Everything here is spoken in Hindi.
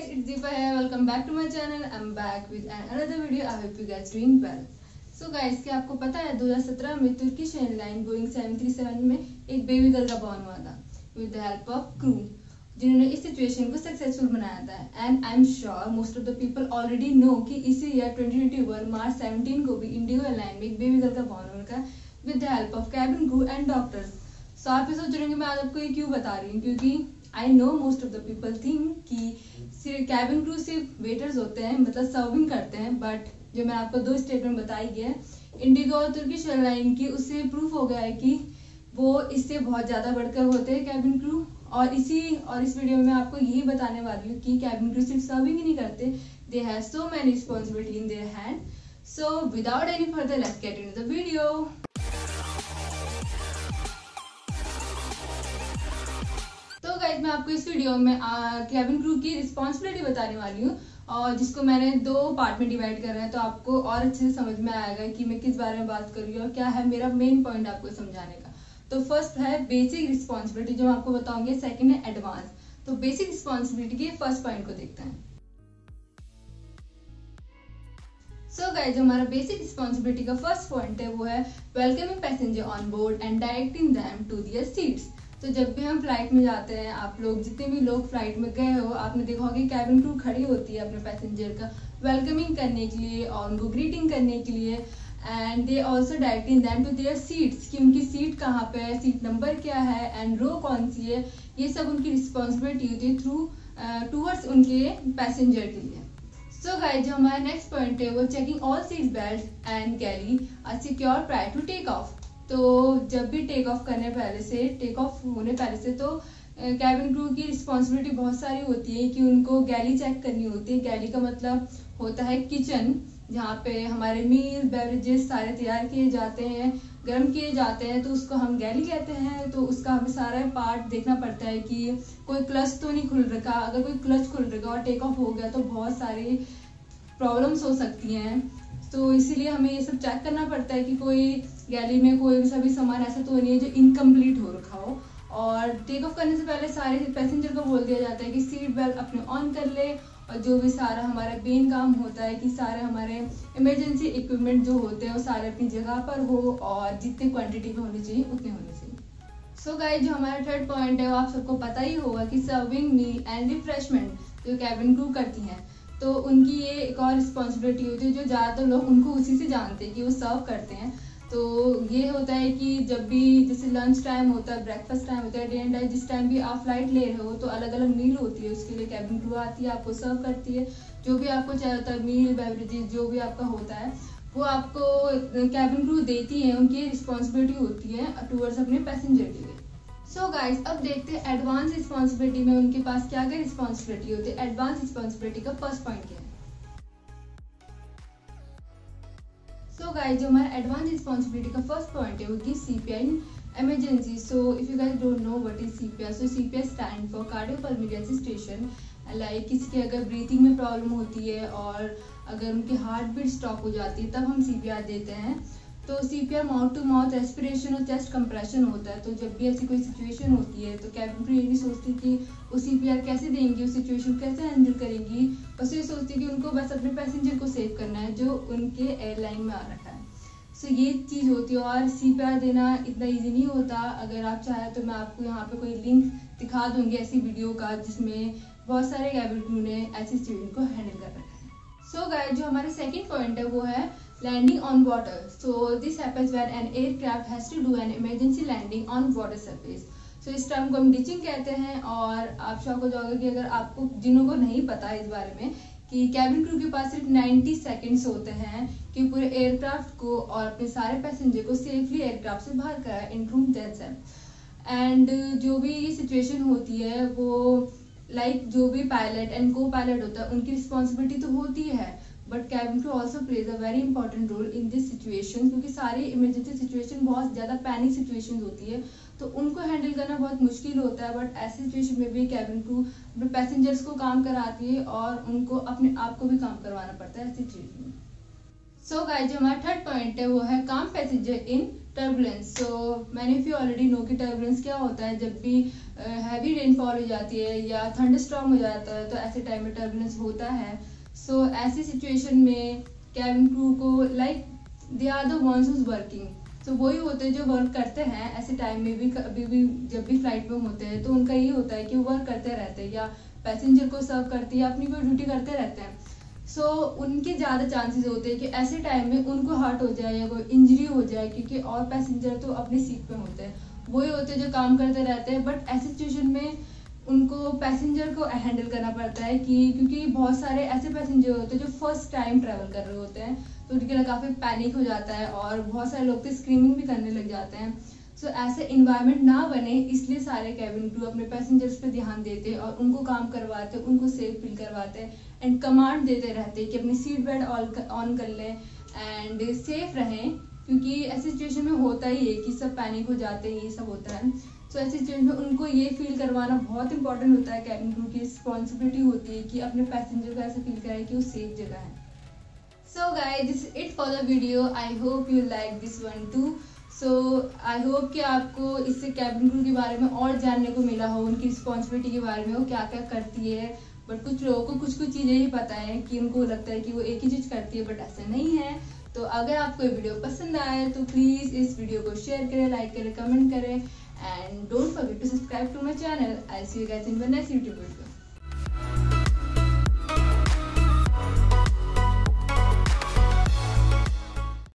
guys, it's Deepa here. Welcome back to my channel. I'm back with another video. I hope you guys doing well. So guys, क्या आपको पता है 2017 में तुर्किश एयरलाइन बोइंग 737 में एक बेबी गर्ल का बॉर्न हुआ था with the help of crew, जिन्होंने इस सिचुएशन को सक्सेसफुल बनाया था। And I am sure most of the people already know कि इसी ईयर 2021 मार्च 17 को भी इंडिगो एयरलाइन में एक बेबी गर्ल का बॉर्न हुआ था with the help of cabin crew and doctors. So आप ये सोच रहे होंगे मैं आज आपको ये क्यों बता रही हूँ, क्योंकि I know most of the people think कि कैबिन क्रू सिर्फ वेटर्स होते हैं, मतलब सर्विंग करते हैं। बट जो मैं आपको दो स्टेटमेंट बताई गई है इंडिगो और तुर्किश एयरलाइन की, उससे प्रूफ हो गया है कि वो इससे बहुत ज़्यादा बढ़कर होते हैं कैबिन क्रू। और इस वीडियो में मैं आपको यही बताने वाली हूँ कि कैबिन क्रू सिर्फ सर्विंग ही नहीं करते, they have so many responsibility in their hand. So without any further let's get into the video. तो गाइस, मैं आपको इस वीडियो में कैबिन क्रू की रिस्पॉन्सिबिलिटी बताने वाली हूँ, और जिसको मैंने दो पार्ट में डिवाइड कर रहा है, तो आपको और अच्छे से समझ में आएगा कि मैं किस बारे में बात कर रही हूँ और क्या है मेरा मेन पॉइंट आपको समझाने का। तो फर्स्ट है बेसिक रिस्पॉन्सिबिलिटी जो मैं आपको बताऊंगी, सेकंड है एडवांस। तो बेसिक रिस्पॉन्सिबिलिटी के फर्स्ट पॉइंट को देखते हैं। सो गाइस, जो हमारा बेसिक रिस्पॉन्सिबिलिटी का फर्स्ट पॉइंट है वो है welcoming passenger on board and directing them to their seats. तो जब भी हम फ्लाइट में जाते हैं, आप लोग जितने भी लोग फ्लाइट में गए हो, आपने देखा होगा कि कैबिन क्रू खड़ी होती है अपने पैसेंजर का वेलकमिंग करने के लिए और उनको ग्रीटिंग करने के लिए। And they also directing them to their seats कि उनकी सीट कहाँ पे है, सीट नंबर क्या है एंड रो कौन सी है। ये सब उनकी रिस्पॉन्सिबिलिटी होती है थ्रू टूवर्ड्स उनके पैसेंजर के लिए। सो गाइस, जो हमारा नेक्स्ट पॉइंट है वो checking all seat belt and galley are secure prior to take off. तो जब भी टेक ऑफ होने पहले से तो कैबिन क्रू की रिस्पॉन्सिबिलिटी बहुत सारी होती है कि उनको गैली चेक करनी होती है। गैली का मतलब होता है किचन, जहाँ पे हमारे मील बेवरेजेस सारे तैयार किए जाते हैं, गर्म किए जाते हैं, तो उसको हम गैली कहते हैं। तो उसका हमें सारा पार्ट देखना पड़ता है कि कोई क्लच तो नहीं खुल रखा। अगर कोई क्लच खुल रखा और टेक ऑफ हो गया तो बहुत सारी प्रॉब्लम्स हो सकती हैं। तो इसीलिए हमें ये सब चेक करना पड़ता है कि कोई गैली में कोई सा भी सामान ऐसा तो नहीं है जो इनकम्प्लीट हो रखा हो। और टेक ऑफ करने से पहले सारे पैसेंजर को बोल दिया जाता है कि सीट बेल्ट अपने ऑन कर ले, और जो भी सारा हमारा मेन काम होता है कि सारे हमारे इमरजेंसी इक्विपमेंट जो होते हैं वो सारे अपनी जगह पर हो और जितनी क्वांटिटी में होनी चाहिए उतने होने चाहिए। सो गाइस, जो हमारा थर्ड पॉइंट है वो आप सबको पता ही होगा कि सर्विंग मील एंड रिफ्रेशमेंट जो कैबिन क्रू करती हैं, तो उनकी ये एक और रिस्पॉन्सिबिलिटी होती है जो ज़्यादातर लोग उनको उसी से जानते हैं कि वो सर्व करते हैं। तो ये होता है कि जब भी जैसे लंच टाइम होता है, ब्रेकफास्ट टाइम होता है, डे एंड नाइट, जिस टाइम भी आप फ्लाइट ले रहे हो तो अलग अलग मील होती है, उसके लिए कैबिन क्रू आती है, आपको सर्व करती है। जो भी आपको चाहिए होता है, मील बेवरेजेस जो भी आपका होता है वो आपको कैबिन क्रू देती है, उनकी रिस्पॉन्सिबिलिटी होती है टूवर्ड्स अपने पैसेंजर के लिए। सो गाइस, अब देखते हैं एडवांस रिस्पॉन्सिबिलिटी में उनके पास क्या क्या रिस्पॉन्सिबिलिटी होती है। एडवांस रिस्पॉन्सिबिलिटी का फर्स्ट पॉइंट क्या है? सो गाइस, जो हमारा एडवांस रिस्पॉन्सिबिलिटी का फर्स्ट पॉइंट है वो कि CPR in emergency. So if you guys don't know what is CPR, so CPR stand for cardiopulmonary resuscitation. Like किसी की अगर ब्रीथिंग में प्रॉब्लम होती है और अगर उनकी हार्ट बीट स्टॉप हो जाती है तब हम सीपीआर देते हैं। तो CPR mouth to mouth respiration और चेस्ट कंप्रेशन होता है। तो जब भी ऐसी कोई सिचुएशन होती है तो कैबिन क्रू ये नहीं सोचती कि वो सीपीआर कैसे देंगी, उस सिचुएशन कैसे हैंडल करेंगी, बस ये सोचती कि उनको बस अपने पैसेंजर को सेव करना है जो उनके एयरलाइन में आ रखा है। सो ये चीज़ होती है, और सीपीआर देना इतना ईजी नहीं होता। अगर आप चाहें तो मैं आपको यहाँ पे कोई लिंक दिखा दूंगी ऐसी वीडियो का जिसमें बहुत सारे कैबिन क्रू ने ऐसी सिचुएशन को हैंडल कर रखा है। सो गाइस, जो हमारा सेकेंड पॉइंट है वो है landing on water. So this happens when an aircraft has to do an emergency landing on water surface. So इस टर्म को हम डिचिंग कहते हैं। और आप शॉक हो जाओगे कि अगर आपको जिन्हों को नहीं पता इस बारे में कि कैबिन क्रू के पास सिर्फ 90 सेकेंड्स होते हैं कि पूरे एयरक्राफ्ट को और अपने सारे पैसेंजर को सेफली एयरक्राफ्ट से बाहर कराए इन रूम देमसेल्फ। एंड जो भी ये सिचुएशन होती है वो लाइक जो भी पायलट एंड को पायलट होता है उनकी रिस्पॉन्सिबिलिटी तो होती है, but cabin crew also plays a very important role in this situation, क्योंकि सारी इमरजेंसी सिचुएशन बहुत ज़्यादा पैनिक सिचुएशन होती है तो उनको हैंडल करना बहुत मुश्किल होता है। बट ऐसी सिचुएशन में भी कैबिन क्रू अपने पैसेंजर्स को काम कराती है और उनको अपने आप को भी काम करवाना पड़ता है ऐसी सिचुएशन में। सो गाइस, जो हमारा थर्ड पॉइंट है वो है काम passenger in turbulence. So many of you already know कि टर्बुलेंस क्या होता है। जब भी हैवी रेनफॉल हो जाती है या थंडरस्टॉर्म हो जाता है, तो ऐसे टाइम में टर्बुलेंस होता है। सो ऐसी सिचुएशन में कैबिन क्रू को like they are the ones who's working, तो वही होते हैं जो वर्क करते हैं ऐसे टाइम में भी। कभी भी जब भी फ्लाइट में होते हैं तो उनका ये होता है कि वो वर्क करते रहते हैं या पैसेंजर को सर्व करते हैं या अपनी कोई ड्यूटी करते रहते हैं। सो उनके ज़्यादा चांसेस होते हैं कि ऐसे टाइम में उनको हर्ट हो जाए या कोई इंजरी हो जाए, क्योंकि और पैसेंजर तो अपनी सीट पे होते हैं, वही होते हैं जो काम करते रहते हैं। बट ऐसी सिचुएशन में उनको पैसेंजर को हैंडल करना पड़ता है क्योंकि बहुत सारे ऐसे पैसेंजर होते हैं जो फर्स्ट टाइम ट्रैवल कर रहे होते हैं, तो उनके लिए काफ़ी पैनिक हो जाता है और बहुत सारे लोग तो स्क्रीमिंग भी करने लग जाते हैं। सो ऐसे इन्वायरमेंट ना बने, इसलिए सारे कैबिन क्रू अपने पैसेंजर्स पे ध्यान देते हैं और उनको काम करवाते हैं, उनको सेफ फील करवाते हैं एंड कमांड देते रहते हैं कि अपनी सीट बेल्ट ऑन कर लें एंड सेफ रहें, क्योंकि ऐसी सिचुएशन में होता ही है कि सब पैनिक हो जाते हैं, ये सब होता है। सो ऐसी सिचुएशन में उनको ये फील करवाना बहुत इंपॉर्टेंट होता है। कैबिन क्रू की रिस्पॉन्सिबिलिटी होती है कि अपने पैसेंजर को ऐसा फील कराए कि वो सेफ जगह है। So guys, this is it for the video. I hope you like this one two. So I hope कि आपको इससे कैबिन क्रू के बारे में और जानने को मिला हो, उनकी रिस्पॉन्सिबिलिटी के बारे में, वो क्या क्या करती है। बट कुछ लोगों को कुछ चीज़ें ही पता है कि उनको लगता है कि वो एक ही चीज़ करती है, बट ऐसा नहीं है। तो अगर आपको ये वीडियो पसंद आए तो प्लीज़ इस वीडियो को शेयर करें, लाइक करें, कमेंट करें and don't forget to subscribe to my channel. I see you guys in the next YouTube video.